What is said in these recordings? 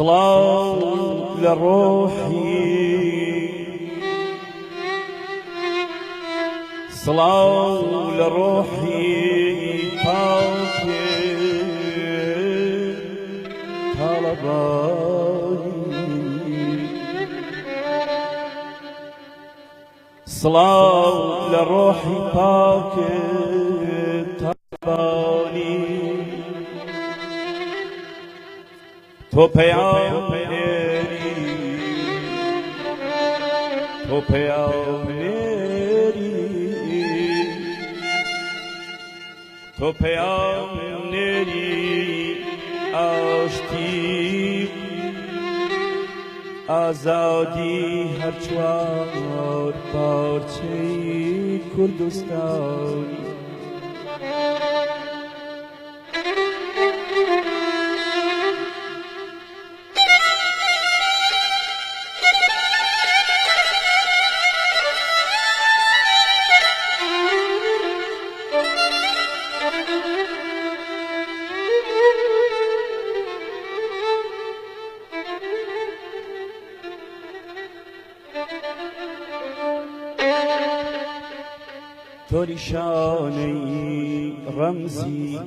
صلاة لروحي صلاة لروحي طاقة طلباني صلاة لروحي طاقة طلباني تو پیامبری تو پیامبری تو پیامبری آشتی آزادی هر چوار پارچه کردستانی تو نشانه رمزی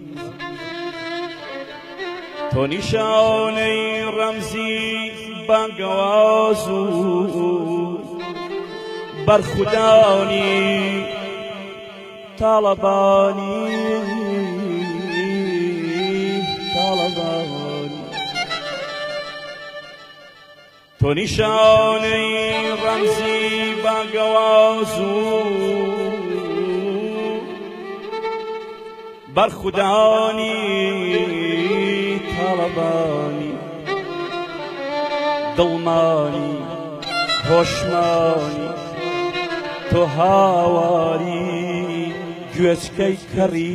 تو نشانه رمزی بانگوازو برخودانی طالبانی تو نشانه رمزی بانگوازو برخودانی طلبانی دڵمانی هۆشمانی تۆ هاواری گوێچکەی کەڕی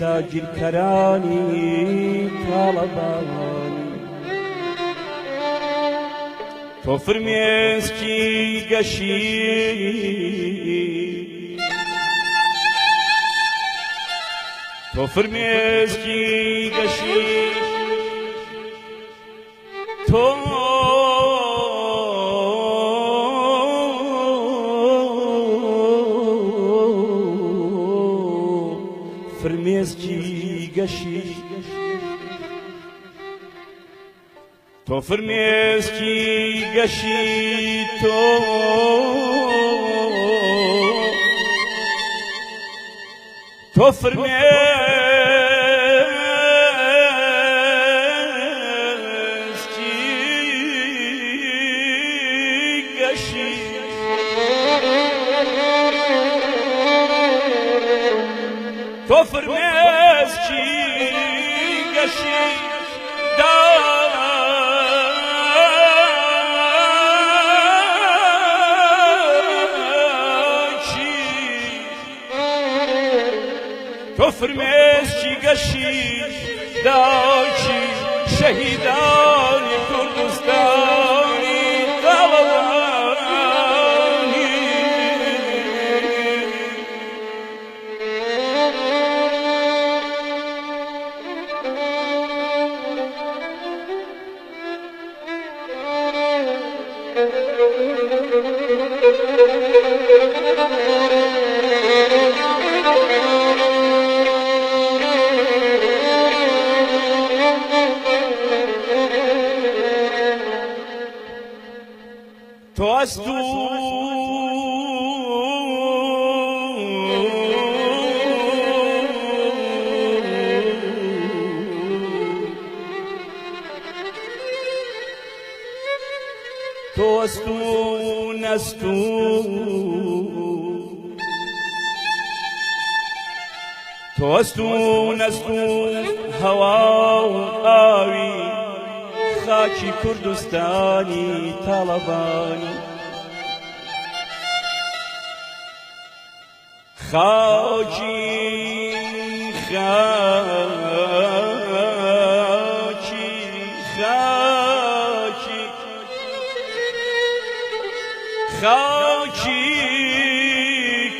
داگیرکەرانی طالبانی تۆ فرمێسکی گەشی تو فرمێسکی گەشی تۆ فرمێسکی گەشی تۆ فرمێسکی گەشی تۆ فرمێسکی گەشی تۆ فرمێسکی گەشی تو فرمێسکی گەشی داچی شەهیدانی کوردستانی داوەڵانی تو از تو تو از تو نستو تۆستون ئەستون هەوا و ئاوی خاکی کوردستانی تاڵەبانی خاکی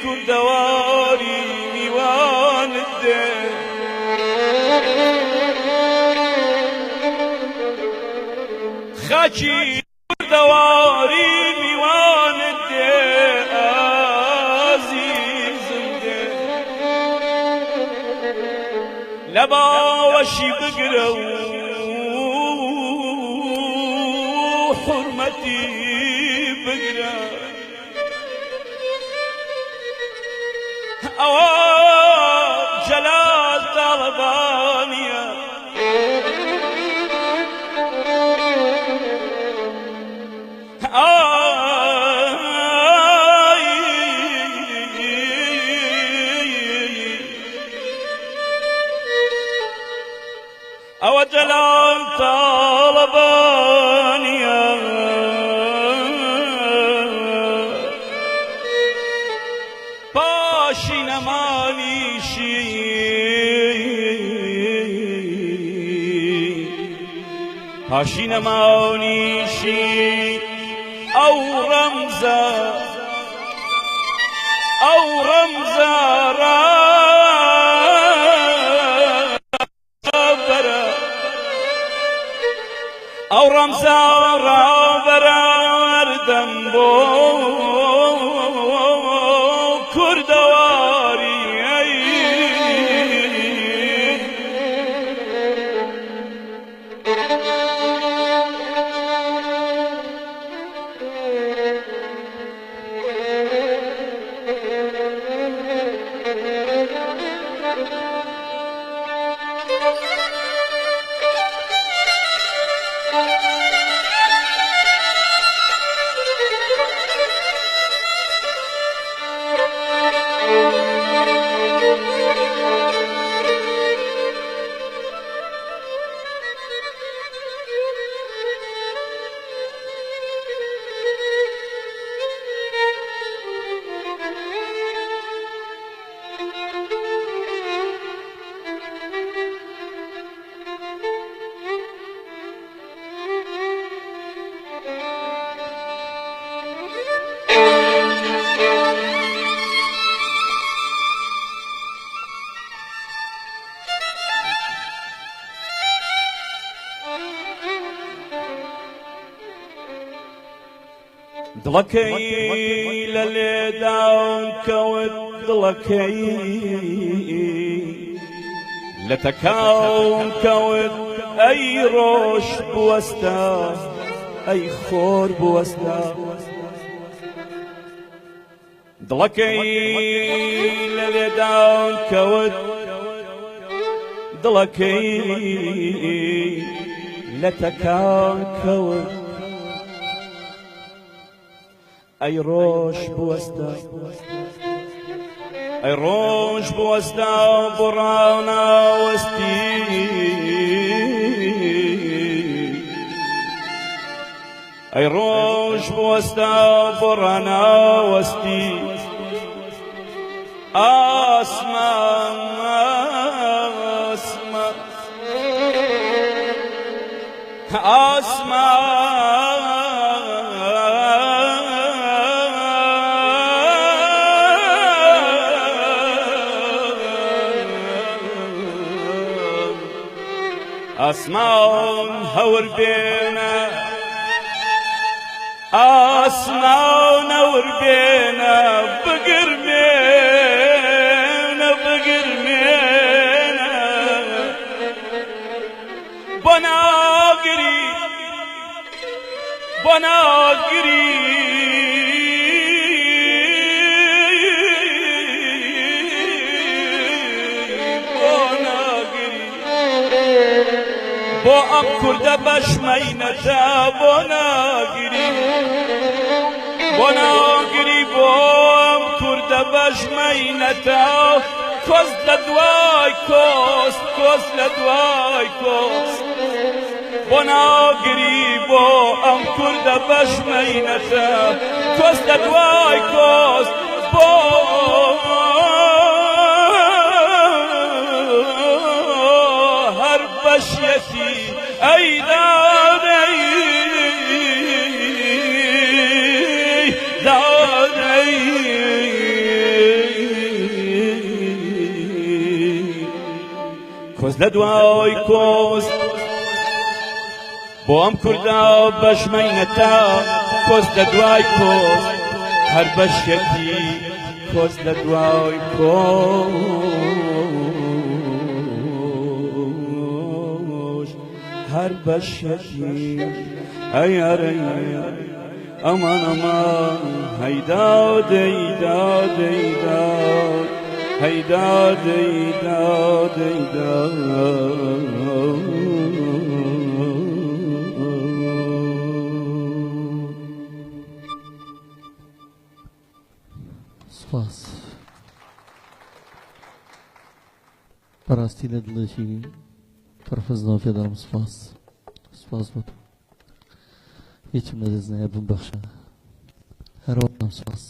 کوردەواری میوانت دێ خاکی کوردەواری میوانت دێ ئازیزم دێ لە باوەشی بگرە و حورمەتی بگرە ئەوە جەلال تاڵەبانیە ئەوە جەلال تاڵەبانیە پاشی نەمانیشی پاشی نەمانیشی ئەو ڕەمزە ئەو ڕەمزە ڕاوبەرە وەردەم بۆ کوردەواری دڵەکەی لە لێداون کەوت دڵەکەی لە تەکاون کەوت ئەی ڕۆژ بوەستە ئەی خۆر بوەستە دڵەکەی لە لێداون کەوت دڵەکەی لە تەکاون کەوت ئەی ڕۆژ بوەستە ئەی ڕۆژ بوەستە بڕاوناوەستی ئەی ڕۆژ بوەستە بڕاوناوەستی ئاسمان ئاسمان هەور بێنە ئاسمان هەور بێنە بگرمێنە بۆ ناگری بۆ ئەم کوردە بەشمەینەتە بۆ ناگری بۆ ئەم کوردە بەشمەینەتە کس لدوای کس لدوای کس بنا گریبو ام کرد بشمینتا کس لدوای کس با هر بشیتی ای دادی کس لدوای کس با ام کردا بشمینتا کس لدوای کس هر بشیتی کس لدوای کس هر بشیتی ایاری aman haydad eydad eydad haydad eydad eydad سپاس بەڕاستی لە دڵێکی پڕفەزنەوە پێ دەڵێم سپاس بۆ تو هیچم لە دەست نایە بمبەخشە هەروەها سپاس